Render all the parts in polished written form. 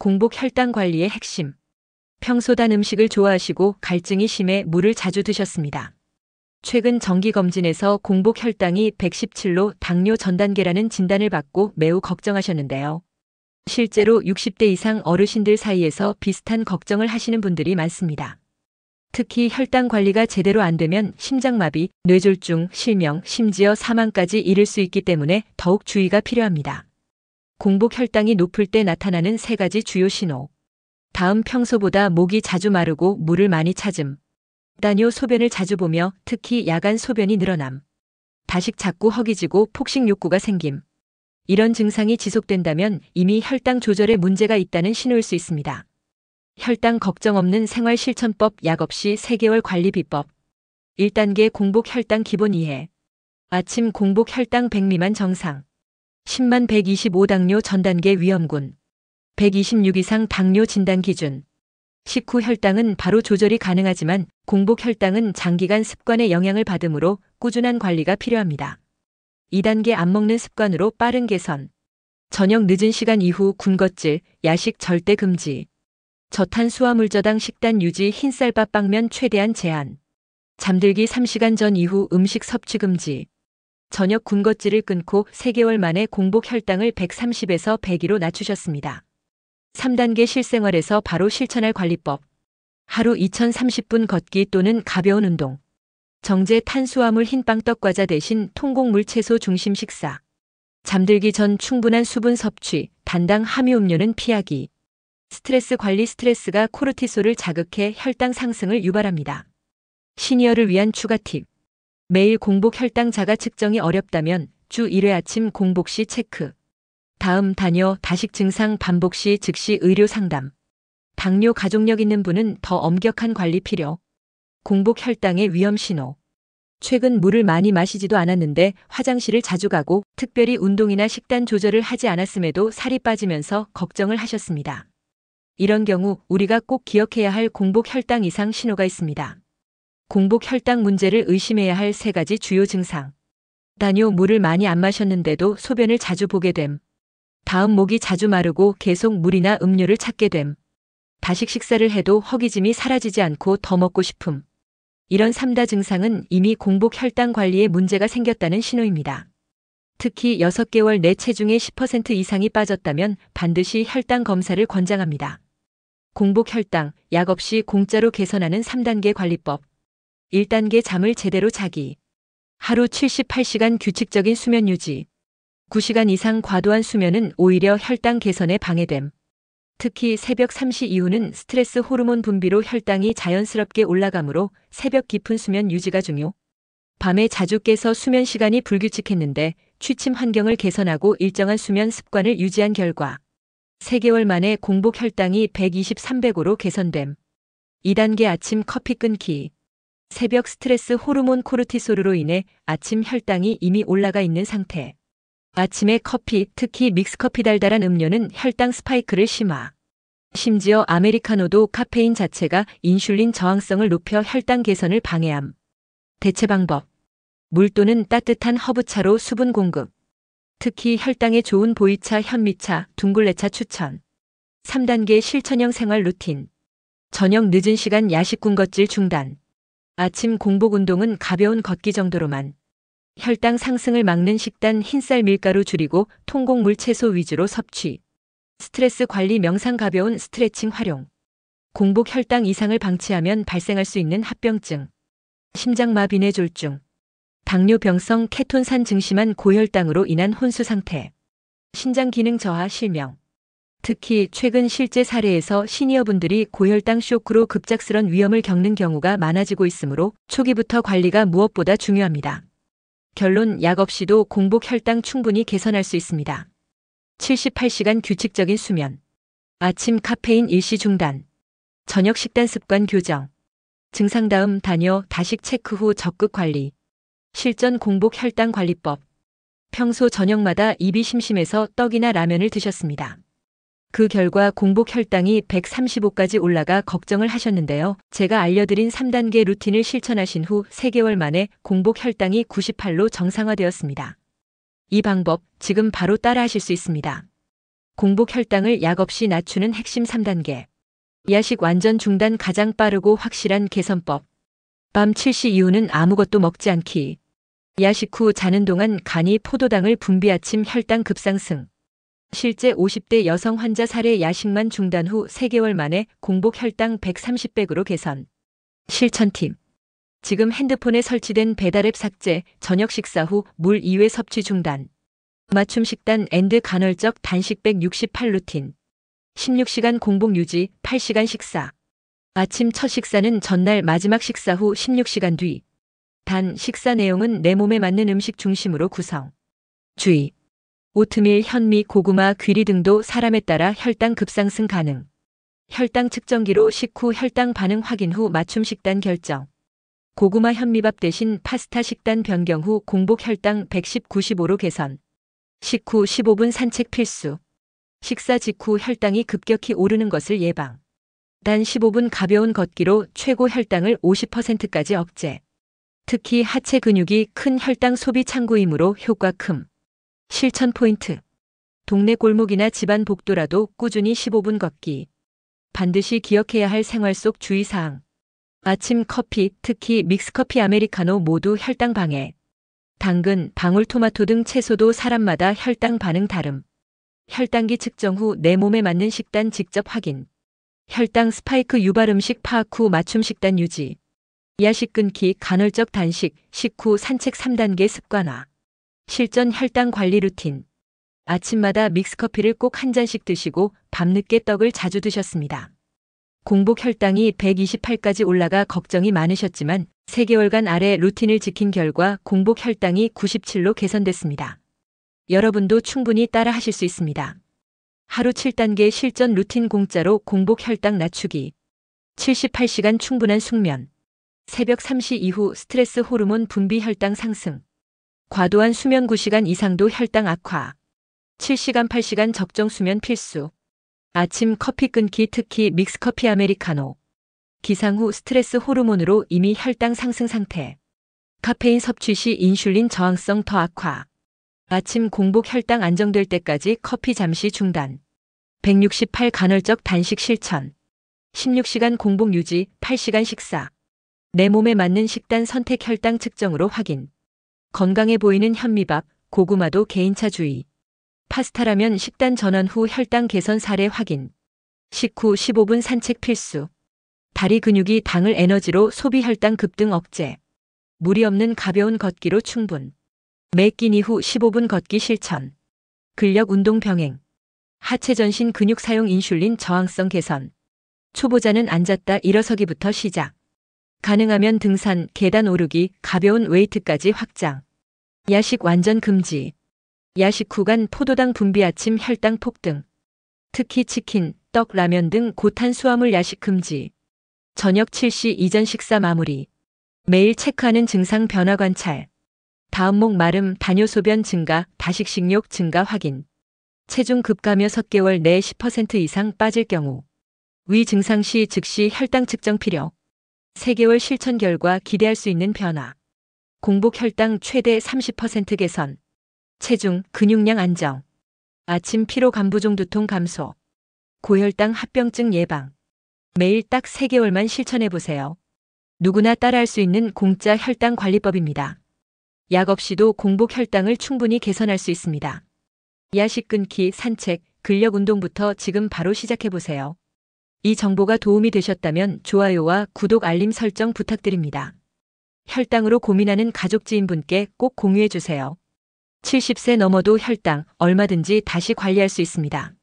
공복 혈당 관리의 핵심. 평소 단 음식을 좋아하시고 갈증이 심해 물을 자주 드셨습니다. 최근 정기검진에서 공복 혈당이 117로 당뇨 전 단계라는 진단을 받고 매우 걱정하셨는데요. 실제로 60대 이상 어르신들 사이에서 비슷한 걱정을 하시는 분들이 많습니다. 특히 혈당 관리가 제대로 안 되면 심장마비, 뇌졸중, 실명, 심지어 사망까지 이를 수 있기 때문에 더욱 주의가 필요합니다. 공복 혈당이 높을 때 나타나는 3가지 주요 신호. 다음 평소보다 목이 자주 마르고 물을 많이 찾음. 다뇨 소변을 자주 보며 특히 야간 소변이 늘어남. 다식 자꾸 허기지고 폭식 욕구가 생김. 이런 증상이 지속된다면 이미 혈당 조절에 문제가 있다는 신호일 수 있습니다. 혈당 걱정 없는 생활실천법 약 없이 3개월 관리 비법. 1단계 공복 혈당 기본 이해. 아침 공복 혈당 100 미만 정상. 10만 125 당뇨 전 단계 위험군. 126 이상 당뇨 진단 기준. 식후 혈당은 바로 조절이 가능하지만 공복 혈당은 장기간 습관의 영향을 받으므로 꾸준한 관리가 필요합니다. 2단계 안 먹는 습관으로 빠른 개선. 저녁 늦은 시간 이후 군것질, 야식 절대 금지. 저탄수화물 저당 식단 유지 흰쌀밥 빵면 최대한 제한. 잠들기 3시간 전 이후 음식 섭취 금지. 저녁 군것질을 끊고 3개월 만에 공복 혈당을 130에서 102로 낮추셨습니다. 3단계 실생활에서 바로 실천할 관리법. 하루 2030분 걷기 또는 가벼운 운동. 정제 탄수화물 흰빵 떡과자 대신 통곡물 채소 중심 식사. 잠들기 전 충분한 수분 섭취, 단당 함유 음료는 피하기. 스트레스 관리. 스트레스가 코르티솔을 자극해 혈당 상승을 유발합니다. 시니어를 위한 추가 팁. 매일 공복 혈당 자가 측정이 어렵다면 주 1회 아침 공복 시 체크. 다음 다뇨 다식 증상 반복 시 즉시 의료 상담. 당뇨 가족력 있는 분은 더 엄격한 관리 필요. 공복 혈당의 위험 신호. 최근 물을 많이 마시지도 않았는데 화장실을 자주 가고 특별히 운동이나 식단 조절을 하지 않았음에도 살이 빠지면서 걱정을 하셨습니다. 이런 경우 우리가 꼭 기억해야 할 공복 혈당 이상 신호가 있습니다. 공복 혈당 문제를 의심해야 할 3가지 주요 증상. 다뇨 물을 많이 안 마셨는데도 소변을 자주 보게 됨. 다음 목이 자주 마르고 계속 물이나 음료를 찾게 됨. 다식 식사를 해도 허기짐이 사라지지 않고 더 먹고 싶음. 이런 3다 증상은 이미 공복 혈당 관리에 문제가 생겼다는 신호입니다. 특히 6개월 내 체중의 10% 이상이 빠졌다면 반드시 혈당 검사를 권장합니다. 공복 혈당, 약 없이 공짜로 개선하는 3단계 관리법. 1단계 잠을 제대로 자기. 하루 78시간 규칙적인 수면 유지. 9시간 이상 과도한 수면은 오히려 혈당 개선에 방해됨. 특히 새벽 3시 이후는 스트레스 호르몬 분비로 혈당이 자연스럽게 올라가므로 새벽 깊은 수면 유지가 중요. 밤에 자주 깨서 수면 시간이 불규칙했는데 취침 환경을 개선하고 일정한 수면 습관을 유지한 결과 3개월 만에 공복 혈당이 120, 305로 개선됨. 2단계 아침 커피 끊기. 새벽 스트레스 호르몬 코르티솔로 인해 아침 혈당이 이미 올라가 있는 상태. 아침에 커피, 특히 믹스커피 달달한 음료는 혈당 스파이크를 심화. 심지어 아메리카노도 카페인 자체가 인슐린 저항성을 높여 혈당 개선을 방해함. 대체 방법. 물 또는 따뜻한 허브차로 수분 공급. 특히 혈당에 좋은 보이차, 현미차, 둥글레차 추천. 3단계 실천형 생활 루틴. 저녁 늦은 시간 야식 군것질 중단. 아침 공복 운동은 가벼운 걷기 정도로만. 혈당 상승을 막는 식단 흰쌀 밀가루 줄이고 통곡물 채소 위주로 섭취. 스트레스 관리 명상 가벼운 스트레칭 활용. 공복 혈당 이상을 방치하면 발생할 수 있는 합병증. 심장마비 뇌졸중. 당뇨병성 케톤산 증심한 고혈당으로 인한 혼수 상태. 신장 기능 저하 실명. 특히 최근 실제 사례에서 시니어분들이 고혈당 쇼크로 급작스런 위험을 겪는 경우가 많아지고 있으므로 초기부터 관리가 무엇보다 중요합니다. 결론 약 없이도 공복 혈당 충분히 개선할 수 있습니다. 78시간 규칙적인 수면. 아침 카페인 일시 중단. 저녁 식단 습관 교정. 증상 다음 다뇨 다식 체크 후 적극 관리. 실전 공복 혈당 관리법. 평소 저녁마다 입이 심심해서 떡이나 라면을 드셨습니다. 그 결과 공복 혈당이 135까지 올라가 걱정을 하셨는데요. 제가 알려드린 3단계 루틴을 실천하신 후 3개월 만에 공복 혈당이 98로 정상화되었습니다. 이 방법 지금 바로 따라하실 수 있습니다. 공복 혈당을 약 없이 낮추는 핵심 3단계. 야식 완전 중단 가장 빠르고 확실한 개선법. 밤 7시 이후는 아무것도 먹지 않기. 야식 후 자는 동안 간이 포도당을 분비 아침 혈당 급상승. 실제 50대 여성 환자 사례 야식만 중단 후 3개월 만에 공복 혈당 130백으로 개선. 실천 팁. 지금 핸드폰에 설치된 배달앱 삭제, 저녁 식사 후 물 2회 섭취 중단. 맞춤 식단 앤드 간헐적 단식 168 루틴. 16시간 공복 유지, 8시간 식사. 아침 첫 식사는 전날 마지막 식사 후 16시간 뒤. 단 식사 내용은 내 몸에 맞는 음식 중심으로 구성. 주의. 오트밀, 현미, 고구마, 귀리 등도 사람에 따라 혈당 급상승 가능. 혈당 측정기로 식후 혈당 반응 확인 후 맞춤 식단 결정. 고구마 현미밥 대신 파스타 식단 변경 후 공복 혈당 110, 95로 개선. 식후 15분 산책 필수. 식사 직후 혈당이 급격히 오르는 것을 예방. 단 15분 가벼운 걷기로 최고 혈당을 50%까지 억제. 특히 하체 근육이 큰 혈당 소비 창구이므로 효과 큼. 실천 포인트. 동네 골목이나 집안 복도라도 꾸준히 15분 걷기. 반드시 기억해야 할 생활 속 주의사항. 아침 커피, 특히 믹스커피 아메리카노 모두 혈당 방해. 당근, 방울토마토 등 채소도 사람마다 혈당 반응 다름. 혈당기 측정 후 내 몸에 맞는 식단 직접 확인. 혈당 스파이크 유발 음식 파악 후 맞춤 식단 유지. 야식 끊기 간헐적 단식, 식후 산책 3단계 습관화. 실전 혈당 관리 루틴. 아침마다 믹스커피를 꼭 한 잔씩 드시고 밤늦게 떡을 자주 드셨습니다. 공복 혈당이 128까지 올라가 걱정이 많으셨지만 3개월간 아래 루틴을 지킨 결과 공복 혈당이 97로 개선됐습니다. 여러분도 충분히 따라 하실 수 있습니다. 하루 7단계 실전 루틴 공짜로 공복 혈당 낮추기. 78시간 충분한 숙면. 새벽 3시 이후 스트레스 호르몬 분비 혈당 상승. 과도한 수면 9시간 이상도 혈당 악화. 7시간 8시간 적정 수면 필수. 아침 커피 끊기 특히 믹스커피 아메리카노. 기상 후 스트레스 호르몬으로 이미 혈당 상승 상태. 카페인 섭취 시 인슐린 저항성 더 악화. 아침 공복 혈당 안정될 때까지 커피 잠시 중단. 168 간헐적 단식 실천. 16시간 공복 유지, 8시간 식사. 내 몸에 맞는 식단 선택 혈당 측정으로 확인. 건강해 보이는 현미밥, 고구마도 개인차 주의. 파스타라면 식단 전환 후 혈당 개선 사례 확인. 식후 15분 산책 필수. 다리 근육이 당을 에너지로 소비 혈당 급등 억제. 무리 없는 가벼운 걷기로 충분. 매 끼니 후 15분 걷기 실천. 근력 운동 병행. 하체 전신 근육 사용 인슐린 저항성 개선. 초보자는 앉았다 일어서기부터 시작. 가능하면 등산, 계단 오르기, 가벼운 웨이트까지 확장. 야식 완전 금지. 야식 후간 포도당 분비 아침 혈당 폭등. 특히 치킨, 떡, 라면 등 고탄수화물 야식 금지. 저녁 7시 이전 식사 마무리. 매일 체크하는 증상 변화 관찰. 다음 목 마름, 다뇨소변 증가, 다식 식욕 증가 확인. 체중 급감여 6개월 내 10% 이상 빠질 경우. 위 증상 시 즉시 혈당 측정 필요. 3개월 실천 결과 기대할 수 있는 변화. 공복 혈당 최대 30% 개선. 체중, 근육량 안정. 아침 피로 감부종 두통 감소. 고혈당 합병증 예방. 매일 딱 3개월만 실천해보세요. 누구나 따라할 수 있는 공짜 혈당 관리법입니다. 약 없이도 공복 혈당을 충분히 개선할 수 있습니다. 야식 끊기, 산책, 근력 운동부터 지금 바로 시작해보세요. 이 정보가 도움이 되셨다면 좋아요와 구독 알림 설정 부탁드립니다. 혈당으로 고민하는 가족 지인분께 꼭 공유해주세요. 70세 넘어도 혈당 얼마든지 다시 관리할 수 있습니다.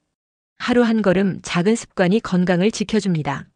하루 한 걸음 작은 습관이 건강을 지켜줍니다.